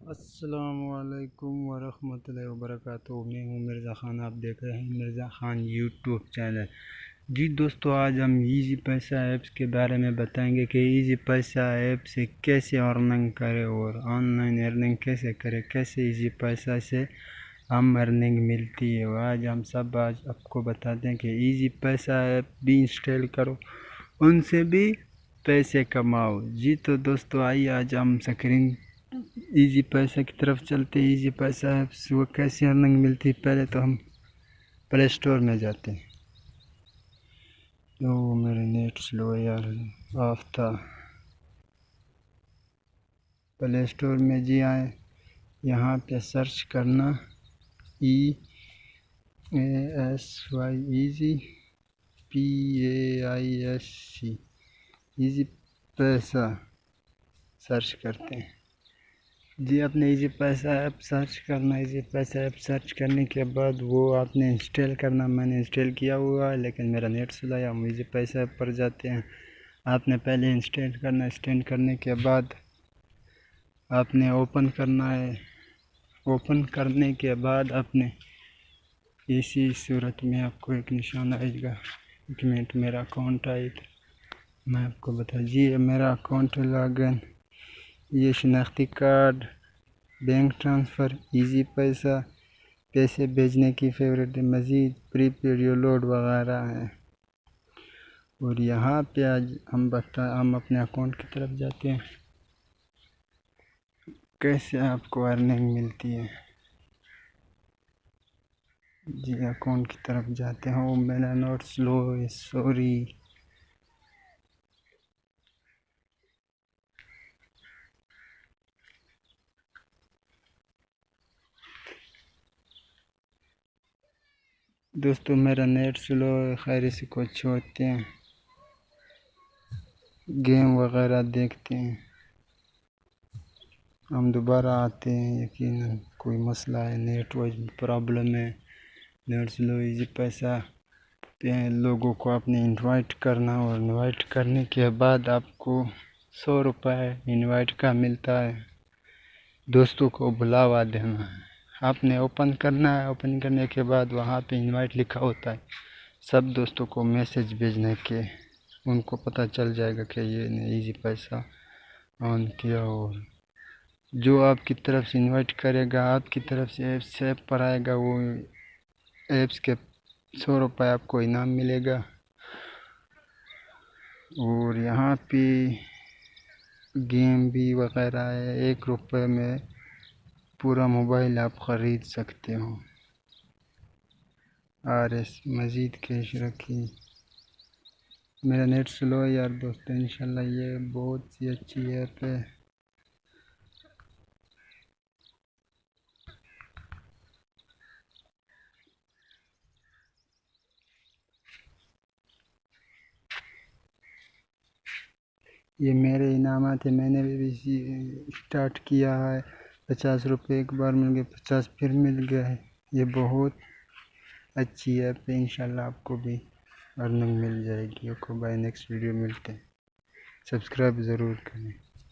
السلام علیکم ورحمۃ اللہ وبرکاتہ۔ میں ہوں مرزا خان، آپ دیکھ رہے ہیں مرزا خان یوٹیوب چینل۔ جی دوستو، آج ہم ایزی پیسہ ایپس کے بارے میں بتائیں گے کہ ایزی پیسہ ایپ سے کیسے ارننگ کرے اور آن لائن ارننگ کیسے کرے، کیسے ایزی پیسہ سے ہم ارننگ ملتی ہے۔ اور آج آپ کو بتاتے ہیں کہ ایزی پیسہ ایپ بھی انسٹال کرو، ان سے بھی پیسے کماؤ۔ جی تو دوستو، آئیے آج ہم سکرین ایزی پیسہ کی طرف چلتے ہیں۔ ایزی پیسہ ایپس وہ کیسے ارننگ ملتی ہے، پہلے تو ہم پلے اسٹور میں جاتے ہیں۔ میرے نیٹ سلو یار آف تھا۔ پلے اسٹور میں جی آئے، یہاں پہ سرچ کرنا EASY ایزی PAISC ایزی پیسہ سرچ کرتے ہیں۔ جی اپنے ایزی پیسہ ایپ سرچ کرنا۔ ایزی پیسہ ایپ سرچ کرنے کے بعد وہ آپ نے انسٹال کرنا۔ میں نے انسٹال کیا ہوا ہے لیکن میرا نیٹ سلو ہے۔ ہم ایزی پیسہ ایپ پر جاتے ہیں۔ آپ نے پہلے انسٹال کرنا۔ انسٹال کرنے کے بعد آپ نے اوپن کرنا ہے۔ اوپن کرنے کے بعد آپ نے اسی صورت میں آپ کو ایک نشان آئے گا۔ ایک منٹ، میرا اکاؤنٹ آئے گا، میں آپ کو بتا جی میرا اکاؤنٹ لاگ ان، یہ شناختی کارڈ، بینک ٹرانسفر، ایزی پیسہ، پیسے بھیجنے کی فیوریٹ، مزید، پری پیڈ، لوڈ وغیرہ ہیں۔ اور یہاں پہ آج ہم اپنے اکاؤنٹ کی طرف جاتے ہیں، کیسے آپ کو ارننگ ملتی ہے۔ جی اکاؤنٹ کی طرف جاتے ہیں۔ میرا نوٹ سلو ہے، سوری۔ دوستو میرا نیٹ سلو ہے، خیر سے کو چھوڑتے ہیں، گیم وغیرہ دیکھتے ہیں، ہم دوبارہ آتے ہیں۔ یقیناً کوئی مسئلہ ہے، نیٹ پرابلم ہے، نیٹ سلو۔ ایزی پیسہ پہ لوگوں کو آپ نے انوائٹ کرنا، اور انوائٹ کرنے کے بعد آپ کو 100 روپے انوائٹ کا ملتا ہے۔ دوستوں کو بلاوا دینا ہے، آپ نے اوپن کرنا ہے۔ اوپن کرنے کے بعد وہاں پہ انوائٹ لکھا ہوتا ہے، سب دوستوں کو میسج بھیجنے کے، ان کو پتہ چل جائے گا کہ یہ نے ایزی پیسہ آن کیا۔ اور جو آپ کی طرف سے انوائٹ کرے گا، آپ کی طرف سے ایپ پر آئے گا، وہ ایپس کے 100 روپے آپ کو انعام ملے گا۔ اور یہاں پہ گیم بھی وغیرہ ہے، 1 روپے میں پورا موبائل آپ خرید سکتے ہو۔ مزید کیش رکھی۔ میرا نیٹ سلو ہے یار دوستو، انشاءاللہ یہ بہت سی اچھی ایپ ہے۔ یہ میرے انعامات ہیں، میں نے بھی اسٹارٹ کیا ہے۔ 50 روپے ایک بار مل گئے، 50 پھر مل گیا ہے۔ یہ بہت اچھی ایپ ہے، انشاءاللہ آپ کو بھی ارننگ مل جائے گی۔ اوکے بھائی، نیکسٹ ویڈیو ملتے ہیں، سبسکرائب ضرور کریں۔